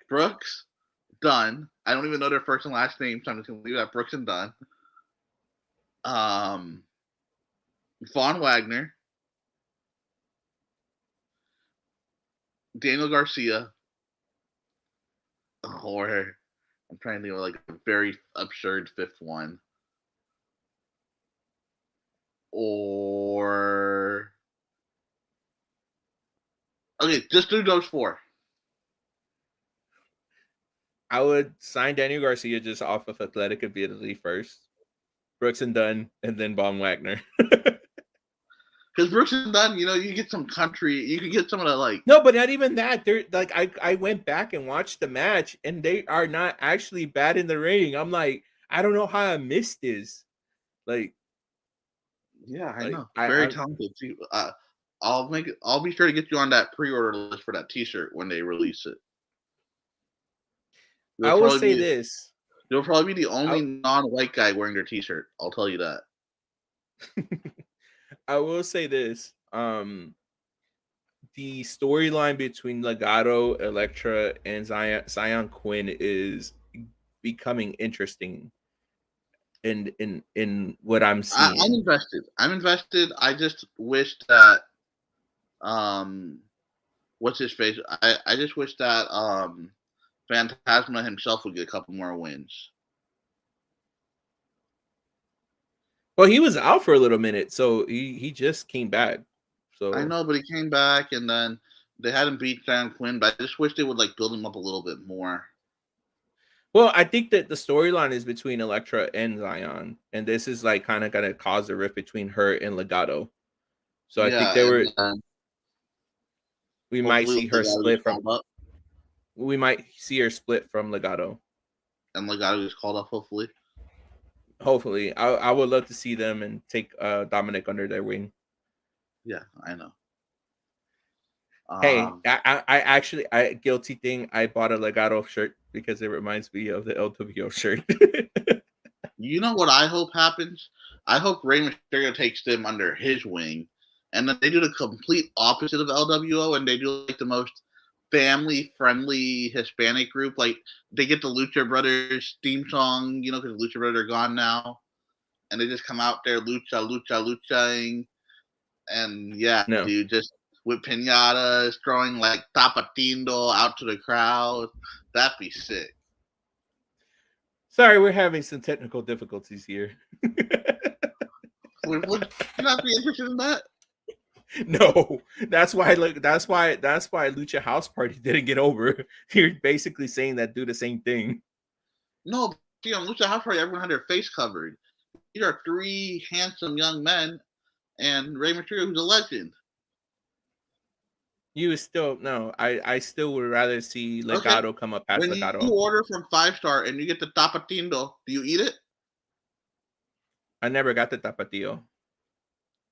Brooks, Dunn. I don't even know their first and last name, so I'm just gonna leave that Brooks and Dunn. Von Wagner, Daniel Garcia, or I'm trying to think of like a very absurd 5th one. Or okay, just do those 4. I would sign Daniel Garcia just off of athletic ability first, Brooks and Dunn, and then Von Wagner. Because Brooks and Dunn, you get some country. You can get some of the like. No, but not even that. They're like I went back and watched the match, and they are not actually bad in the ring. I'm like, I don't know how I missed this. Like, Yeah, I know. I Very talented too. I'll be sure to get you on that pre-order list for that T-shirt when they release it. I will say this. You'll probably be the only non-white guy wearing their T-shirt. I'll tell you that. I will say this. The storyline between Legado, Elektra, and Zion Quinn is becoming interesting in what I'm seeing. I'm invested. I just wish that what's his face? I just wish that Phantasma himself would get a couple more wins. Well, he was out for a little minute, so he just came back. So I know, but he came back, and then they had him beat Zion Quinn. But I just wish they would like build him up a little bit more. Well, I think that the storyline is between Elektra and Zion, and this is like kind of going to cause a rift between her and Legado. So I think we might see her split from. We might see her split from Legado. And Legado is called up, hopefully. Hopefully, I would love to see them and take Dominic under their wing. Yeah, I know. Hey, I actually guilty thing. I bought a Legado shirt because it reminds me of the LWO shirt. You know what I hope happens? I hope Rey Mysterio takes them under his wing, and then they do the complete opposite of LWO, and they do like the most family-friendly Hispanic group. Like they get the Lucha Brothers theme song, because the Lucha Brothers are gone now, and they just come out there luchaing, and dude, just with piñatas, throwing like tapatindo out to the crowd. That'd be sick. Sorry, we're having some technical difficulties here. Would you not be interested in that? No, that's why Lucha House Party didn't get over. You're basically saying that do the same thing. No, see, on Lucha House Party, everyone had their face covered. These are 3 handsome young men, and Rey Mysterio, who's a legend. You still no. I still would rather see Legado come up past Legado. When you order from 5-Star and you get the tapatindo, do you eat it? I never got the tapatillo.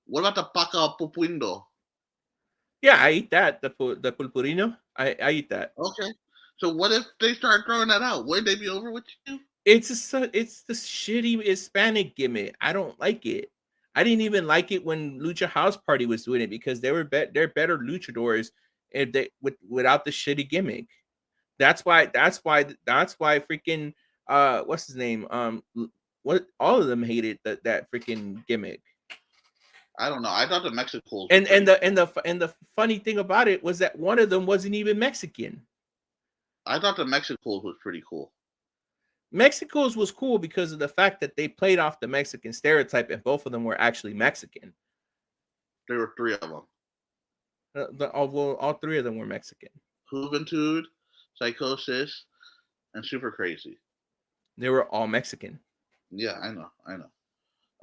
What about the paca pupuindo? Yeah, I eat that. The pulpurino. I eat that. Okay. So what if they start throwing that out? Would they be over with you? It's the shitty Hispanic gimmick. I don't like it. I didn't even like it when Lucha House Party was doing it because they're better luchadors if they without the shitty gimmick. That's why freaking what's his name? What all of them hated that freaking gimmick. I don't know. I thought the Mexicals. And the funny thing about it was that one of them wasn't even Mexican. I thought the Mexicals was pretty cool. Mexico's was cool because of the fact that they played off the Mexican stereotype, and both of them were actually Mexican. There were 3 of them. All 3 of them were Mexican. Juventud, Psychosis, and Super Crazy. They were all Mexican. Yeah, I know.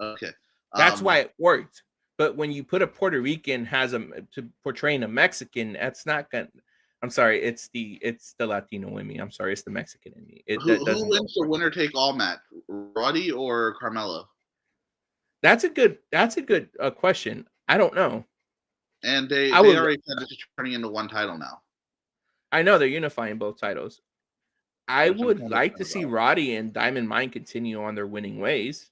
Okay. That's why it worked. But when you put a Puerto Rican to portraying a Mexican, that's not gonna. I'm sorry, it's the Latino in me. I'm sorry, it's the Mexican in me. That who doesn't go wins the winner take all match, Roddy or Carmelo? That's a good question. I don't know. And they I would. already said this is turning into one title now. I know they're unifying both titles. I Which I'm would kind of like sad to see about. Roddy and Diamond Mine continue on their winning ways.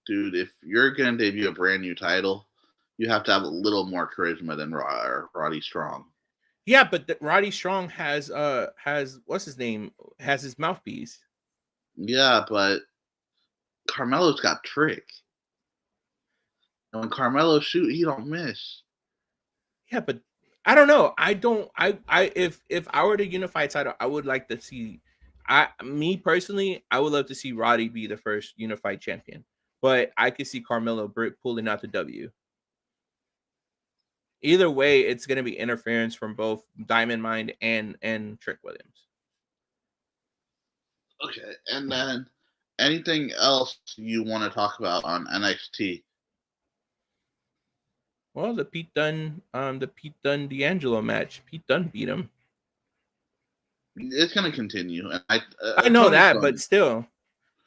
Dude, if you're gonna debut a brand new title, you have to have a little more charisma than Roddy Strong. Yeah, but Roddy Strong has what's his name? Has his mouthpiece. Yeah, but Carmelo's got trick. And when Carmelo shoot, he don't miss. Yeah, but I don't know. If I were to unify title, I would like to see me personally, I would love to see Roddy be the first unified champion. But I could see Carmelo pulling out the W. Either way, it's going to be interference from both Diamond Mine and Trick Williams. Okay, and then anything else you want to talk about on NXT? Well, the Pete Dunne D'Angelo match. Pete Dunne beat him. It's gonna continue, and I know that, but still,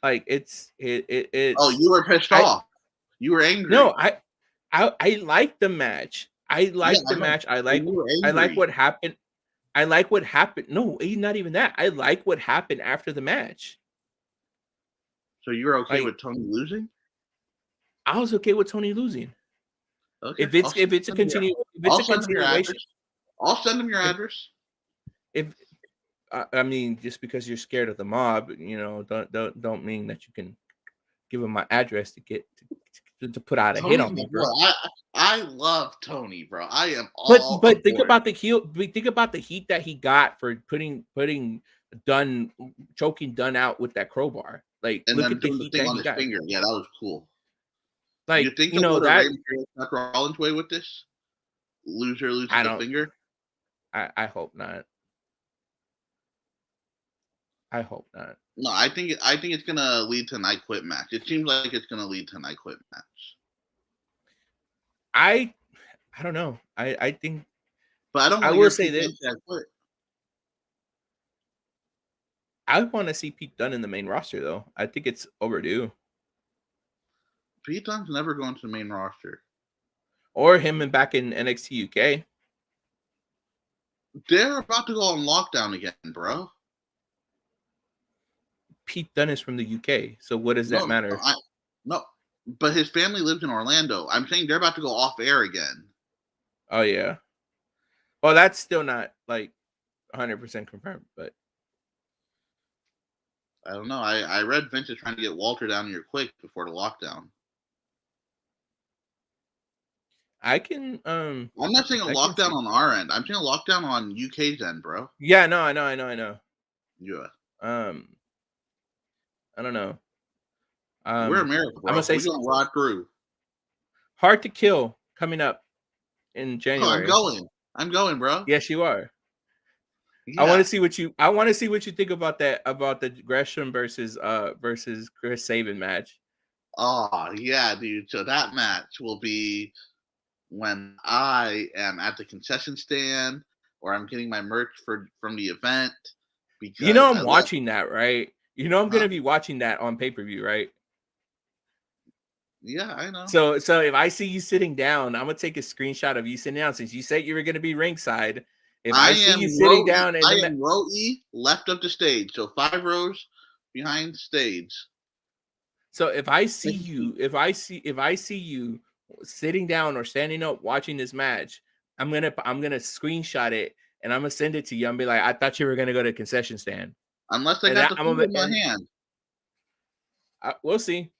like it's. Oh, you were pissed off. You were angry. No, I like the match. I like the match. I like what happened. I like what happened. No, not even that. I like what happened after the match. So you're okay with Tony losing? I was okay with Tony losing. Okay. If it's a continuation, I'll send him your address. If I mean, just because you're scared of the mob, don't mean that you can give him my address to get to put out a hit on me, bro. I love Tony, bro. I am all. But think about the heat that he got for putting choking Dunne out with that crowbar. Like, and look then at the doing heat the thing that on he his got. finger. Yeah, that was cool. Like, you think that Seth Rollins way with this? Loser losing the finger? I hope not. I hope not. No, I think it's gonna lead to an I Quit match. It seems like it's gonna lead to an I Quit match. I don't know. I think, but I don't. I will say this. I want to see Pete Dunne in the main roster, though. I think it's overdue. Pete Dunne's never going to the main roster. Or him and back in NXT UK. They're about to go on lockdown again, bro. Pete Dunne is from the UK, so what does that matter? No, but his family lives in Orlando. I'm saying they're about to go off air again. Oh, yeah. Well, that's still not, like, 100% confirmed, but I don't know. I read Vince is trying to get Walter down here quick before the lockdown. I can. I'm not saying a lockdown on our end. I'm saying a lockdown on UK's end, bro. Yeah, no, I know. Yeah. I don't know. We're America, bro. I'm gonna say we're gonna ride through. Hard to Kill coming up in January. I'm going, bro. Yes, you are. Yeah. I want to see what you think about that, about the Gresham versus Chris Sabin match. Oh yeah, dude. So that match will be when I am at the concession stand or I'm getting my merch from the event. Because I'm watching that, right? I'm gonna be watching that on pay-per-view, right? Yeah, I know. So if I see you sitting down, I'm gonna take a screenshot of you sitting down, since you said you were gonna be ringside. If I see you sitting down, I am row E, left of the stage, so 5 rows behind stage. So if I see you sitting down or standing up watching this match, I'm gonna screenshot it and I'm gonna send it to you. I'm be like, I thought you were gonna go to the concession stand. Unless I got the food in my hand. We'll see.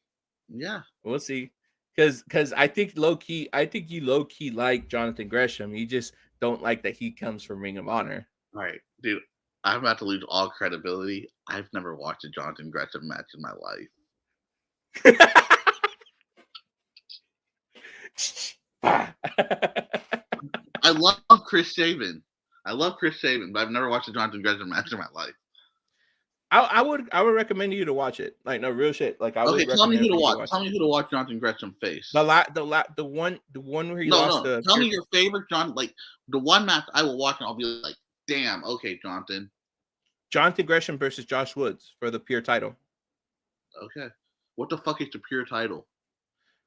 Yeah, we'll see. Because I think you low key like Jonathan Gresham. You just don't like that he comes from Ring of Honor. All right, dude. I'm about to lose all credibility. I've never watched a Jonathan Gresham match in my life. I love Chris Sabin. I love Chris Sabin, but I've never watched a Jonathan Gresham match in my life. I would recommend you to watch it. Like, no, real shit. Like, I Okay, would tell me recommend who to for you to watch. watch Tell it. me who to watch Jonathan Gresham face. The one where he lost No. the Tell me your favorite like the one match I will watch and I'll be like, damn, okay, Jonathan Gresham versus Josh Woods for the pure title. Okay. What the fuck is the pure title?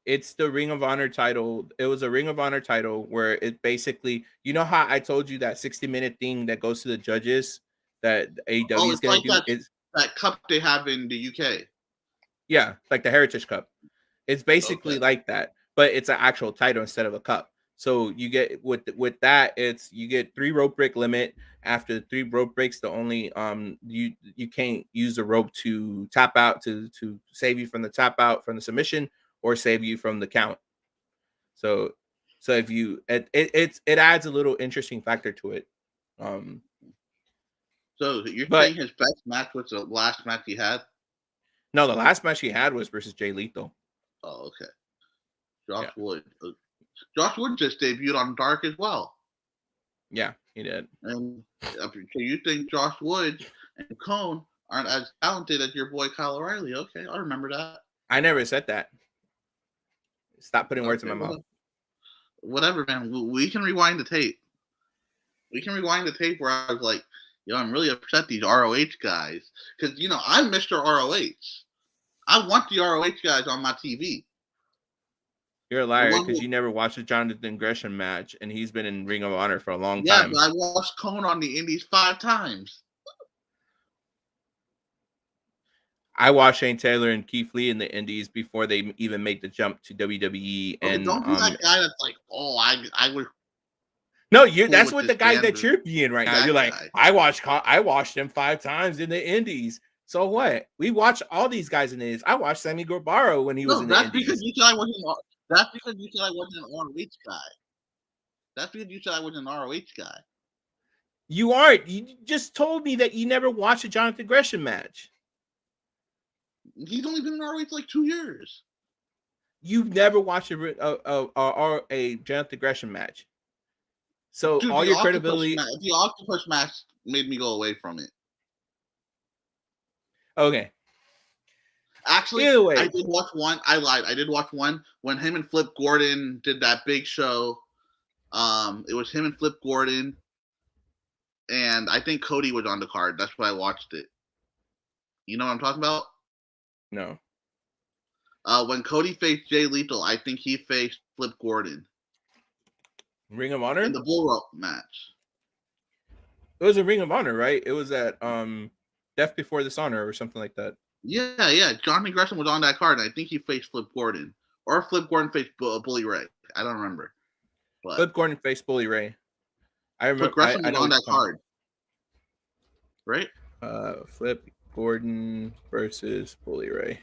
It's the Ring of Honor title. It was a Ring of Honor title where it basically, you know how I told you that 60-minute thing that goes to the judges that AEW is It's going like to do? It's that cup they have in the UK. Yeah, like the Heritage Cup. It's basically Okay. like that, but it's an actual title instead of a cup. So you get with that, it's you get 3 rope break limit. After 3 rope breaks, the only you can't use the rope to tap out to save you from the tap out from the submission or save you from the count. So if you it adds a little interesting factor to it. So you're But saying his best match was the last match he had? no, the last match he had was versus Jay Lethal. Oh, okay. Josh Wood. Josh Wood just debuted on Dark as well. Yeah, he did. And so you think Josh Wood and Cone aren't as talented as your boy Kyle O'Reilly? Okay, I remember that. I never said that. Stop putting words in my mouth. Whatever, man. We can rewind the tape. We can rewind the tape where I was like, yo, I'm really upset these ROH guys. Because, I'm Mr. ROH. I want the ROH guys on my TV. You're a liar because you never watched a Jonathan Gresham match, and he's been in Ring of Honor for a long time. Yeah, but I watched Cone on the Indies 5 times. I watched Shane Taylor and Keith Lee in the Indies before they even made the jump to WWE. Okay, And don't be that guy that's like, oh, I would. No, cool that's with what the this guy band that you're being right now. that You're like, guy. I watched him 5 times in the Indies. So what? We watched all these guys in the Indies. I watched Sammy Guevara when he was in the Indies. Because you said I wasn't. That's because you said I wasn't an ROH guy. That's because you said I wasn't an ROH guy. You aren't. You just told me that you never watched a Jonathan Gresham match. He's only been in ROH like 2 years. You've never watched a Jonathan Gresham match. So Dude, all your credibility. The Octopus match made me go away from it. Okay. Actually, either way, I did watch one. I lied. I did watch one when him and Flip Gordon did that big show. It was him and Flip Gordon, and I think Cody was on the card. That's why I watched it. You know what I'm talking about? No. When Cody faced Jay Lethal, I think he faced Flip Gordon. Ring of Honor? In the bull rope match. It was a Ring of Honor, right? It was at Death Before Dishonor or something like that. Yeah. Johnny Gresham was on that card, and I think he faced Flip Gordon. Or Flip Gordon faced Bully Ray. I don't remember. But Flip Gordon faced Bully Ray. I remember. Flip Gresham was on that card. Right? Flip Gordon versus Bully Ray.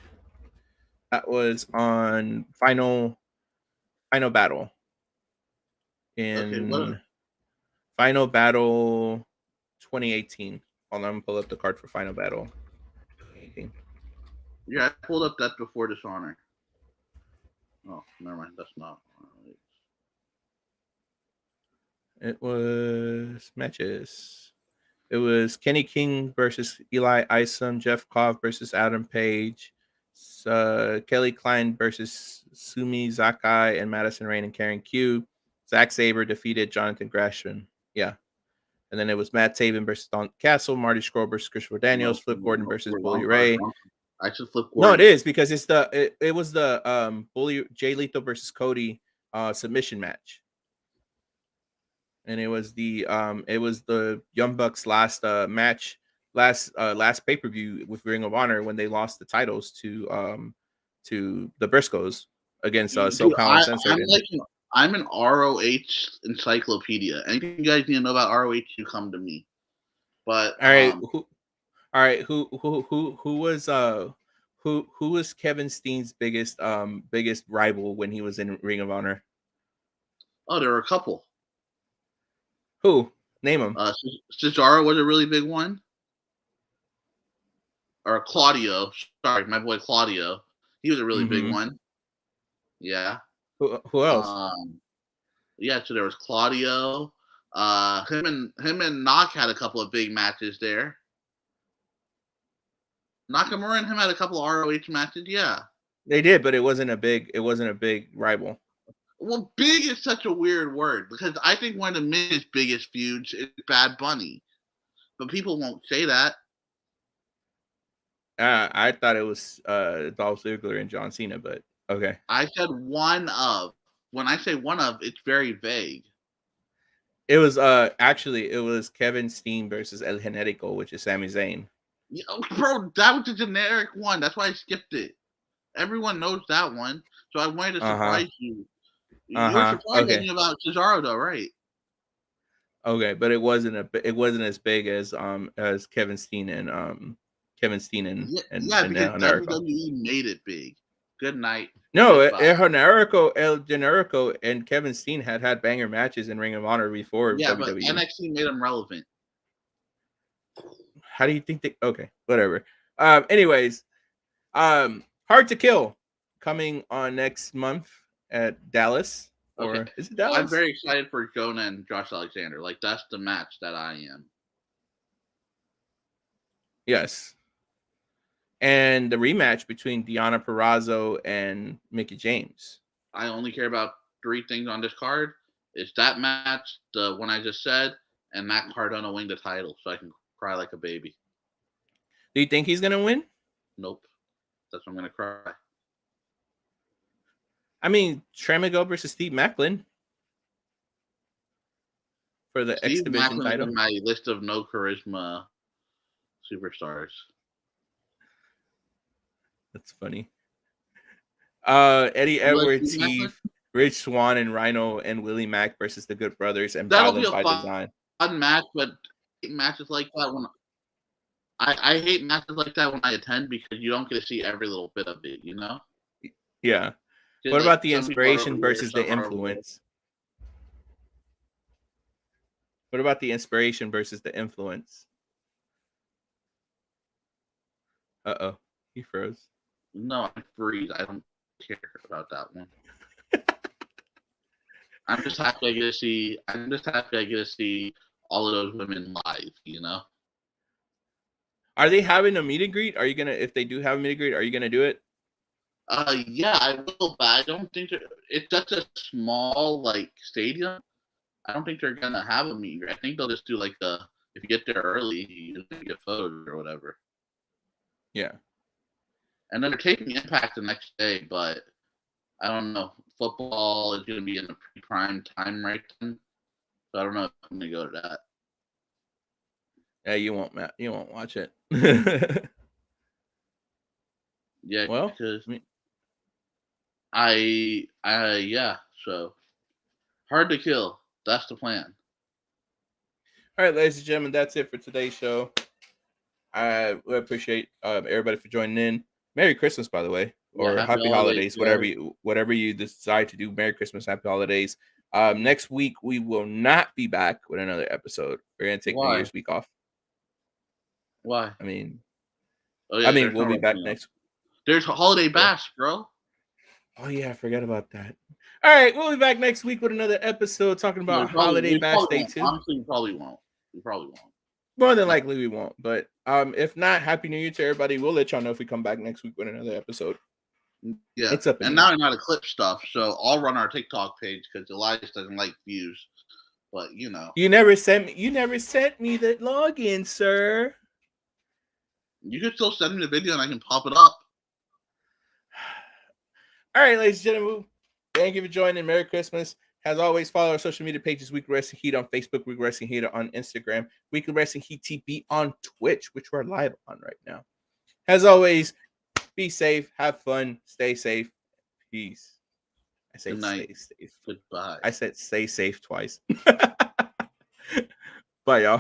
That was on Final Battle. In Final Battle 2018. Hold on, I'm gonna pull up the card for Final Battle 2018. Yeah, I pulled up Death Before Dishonor. Oh, never mind. That's not. It was matches. It was Kenny King versus Eli Isom, Jeff Koff versus Adam Page, Kelly Klein versus Sumi Sakai and Madison Rain and Karen Q. Zack Sabre defeated Jonathan Gresham. Yeah. And then it was Matt Taven versus Don Castle, Marty Scurll versus Christopher Daniels, Flip Gordon versus Bully Ray. I should Flip Gordon. No, it is because it's it was the Bully Jay Lethal versus Cody submission match. And it was the Young Bucks last match, last pay-per-view with Ring of Honor when they lost the titles to the Briscoes against SoCal Uncensored. I'm an ROH encyclopedia. Anything you guys need to know about ROH, you come to me. But who was Kevin Steen's biggest rival when he was in Ring of Honor? Oh, there were a couple. Who? Name them. Cesaro was a really big one. Or Claudio. Sorry, my boy Claudio. He was a really big one. Yeah. Who else? So there was Claudio. Him and Knock had a couple of big matches there. Nakamura and him had a couple of ROH matches, yeah. They did, but it wasn't a big rival. Well, big is such a weird word because I think one of the Miz's biggest feuds is Bad Bunny, but people won't say that. I thought it was Dolph Ziggler and John Cena, but okay. I said one of. When I say one of, it's very vague. It was actually it was Kevin Steen versus El Generico, which is Sami Zayn. Yeah, bro, that was a generic one. That's why I skipped it. Everyone knows that one, so I wanted to surprise you. You were surprised about Cesaro, though, right? Okay, but it wasn't as big as Kevin Steen and because WWE made it big. Good night. No, El Generico and Kevin Steen had banger matches in Ring of Honor before WWE. But NXT made them relevant. How do you think they? Okay, whatever. Anyways, Hard to Kill coming on next month at Dallas. Or is it Dallas? I'm very excited for Jonah and Josh Alexander. Like, that's the match that I am. Yes. And the rematch between Deonna Purrazzo and Mickie James. I only care about 3 things on this card. It's that match, the one I just said, and Matt Cardona winning the title so I can cry like a baby. Do you think he's going to win? Nope. That's when I'm going to cry. I mean, Tremago versus Steve Macklin for the X Division title. On my list of no charisma superstars. That's funny. Eddie Edwards, Heath, Rich Swann, and Rhino and Willie Mack versus the Good Brothers and That'll be a fun match, but matches like that when I hate matches like that when I attend because you don't get to see every little bit of it, you know? Yeah. What about the inspiration versus the influence? What about the inspiration versus the influence? Uh-oh. He froze. No, I freeze. I don't care about that one. I'm just happy I get to see all of those women live, you know? Are they having a meet and greet? Are you gonna, if they do have a meet and greet, are you gonna do it? Yeah, I will, but I don't think it's such a small stadium. I don't think they're gonna have a meet and greet. I think they'll just do if you get there early, you get photos or whatever. Yeah. And then they're taking Impact the next day, but I don't know. Football is gonna be in the prime time right then, so I don't know if I'm gonna go to that. Yeah, you won't, Matt. You won't watch it. Yeah, well, because yeah. So Hard to Kill. That's the plan. All right, ladies and gentlemen, that's it for today's show. I appreciate everybody for joining in. Merry Christmas, by the way, or happy holidays, whatever you decide to do. Merry Christmas, happy holidays. Next week we will not be back with another episode. We're gonna take New Year's week off. Why? I mean, we'll be back next. There's a holiday bash, bro. Oh yeah, I forgot about that. All right, we'll be back next week with another episode talking about holiday bash day 2. Honestly, we probably won't. More than likely we won't. But if not, Happy New Year to everybody. We'll let y'all know if we come back next week with another episode. Yeah, it's up. And now I'm not a clip stuff, so I'll run our TikTok page because Elias doesn't like views. But you know, you never sent me the login, sir. You can still send me the video and I can pop it up. All right, ladies and gentlemen, thank you for joining. Merry Christmas. As always, follow our social media pages, Weekly Wrestling Heat on Facebook, Weekly Wrestling Heat on Instagram, Weekly Wrestling Heat TV on Twitch, which we're live on right now. As always, be safe, have fun, stay safe. Peace. I said stay safe. Goodbye. I said stay safe twice. Bye, y'all.